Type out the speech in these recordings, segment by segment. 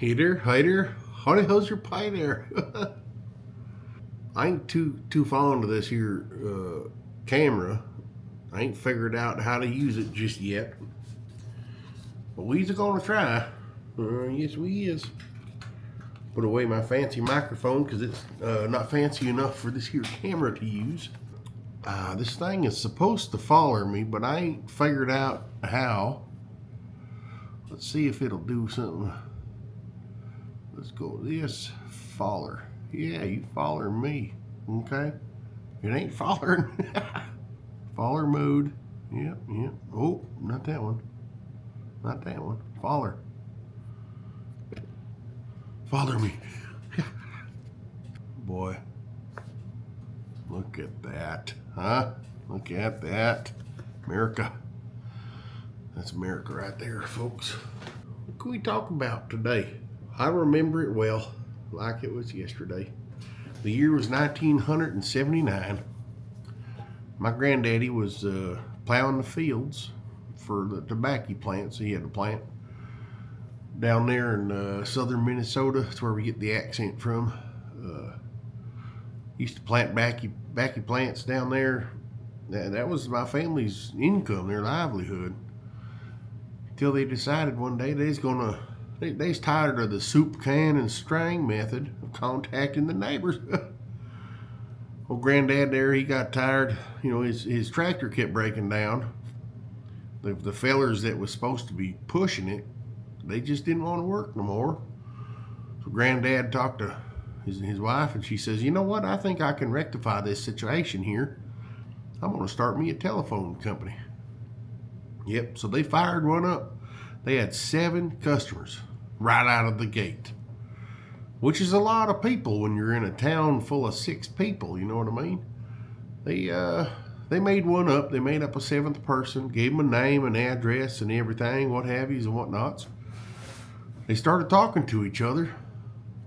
Hey there. Howdy, how's your pie there? I ain't too fond of this here camera. I ain't figured out how to use it just yet. But we's gonna try. Yes, we is. Put away my fancy microphone because it's not fancy enough for this here camera to use. This thing is supposed to follow me, but I ain't figured out how. Let's see if it'll do something. Let's go with this. Follower. Yeah, you follow me. Okay. It ain't following. Follower mode. Yep. Oh, not that one. Not that one. Follower. Follow me. Boy. Look at that. Huh? Look at that. America. That's America right there, folks. What can we talk about today? I remember it well, like it was yesterday. The year was 1979. My granddaddy was plowing the fields for the tobacco plants. He had a plant down there in southern Minnesota. That's where we get the accent from. Used to plant tobacco plants down there. That was my family's income, their livelihood. Till they decided one day they's tired of the soup can and string method of contacting the neighbors. Well, Granddad there, he got tired. You know, his tractor kept breaking down. The fellers that was supposed to be pushing it, they just didn't want to work no more. So Granddad talked to his wife, and she says, you know what, I think I can rectify this situation here. I'm going to start me a telephone company. Yep, so they fired one up. They had 7 customers right out of the gate, which is a lot of people when you're in a town full of 6 people, you know what I mean? They made one up. They made up a 7th person, gave them a name and address and everything, what have yous and whatnots. They started talking to each other,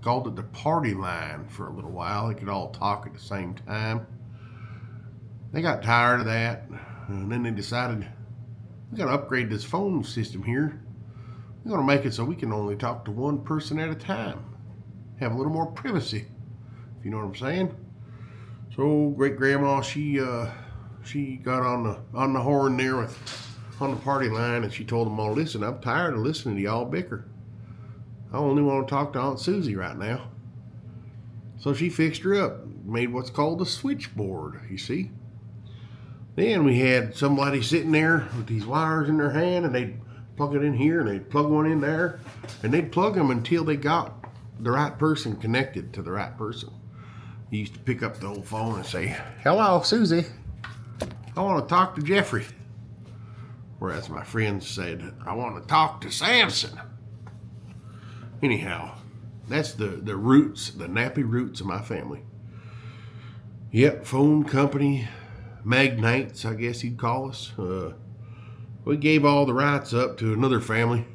called it the party line for a little while. They could all talk at the same time. They got tired of that, and then they decided, we got to upgrade this phone system here. We're going to make it so we can only talk to one person at a time. Have a little more privacy, if you know what I'm saying. So great grandma, she got on the horn there on the party line, and she told them all, listen, I'm tired of listening to y'all bicker. I only want to talk to Aunt Susie right now. So she fixed her up, made what's called a switchboard, you see. Then we had somebody sitting there with these wires in their hand, and they'd plug it in here, and they'd plug one in there, and they'd plug them until they got the right person connected to the right person. He used to pick up the old phone and say, hello, Susie. I want to talk to Jeffrey. Whereas my friends said, I want to talk to Samson. Anyhow, that's the roots, the nappy roots of my family. Yep, phone company, magnates, I guess you'd call us. We gave all the rights up to another family.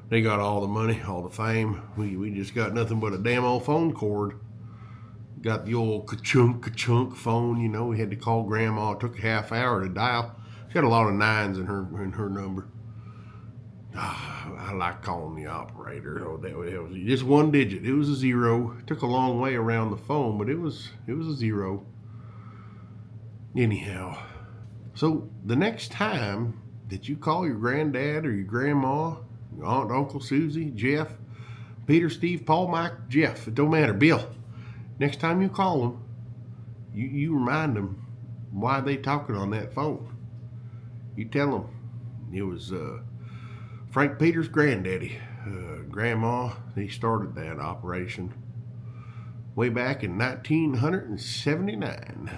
They got all the money, all the fame. We just got nothing but a damn old phone cord. Got the old ka-chunk phone, you know. We had to call Grandma. It took a half hour to dial. She had a lot of 9s in her number. I like calling the operator. Oh, that was just one digit. It was a 0. It took a long way around the phone, but it was a 0. Anyhow, so the next time that you call your granddad or your grandma, your aunt, uncle, Susie, Jeff, Peter, Steve, Paul, Mike, Jeff, it don't matter, Bill. Next time you call them, you remind them why they talking on that phone. You tell them it was Frank Peters' granddaddy, grandma. They started that operation way back in 1979.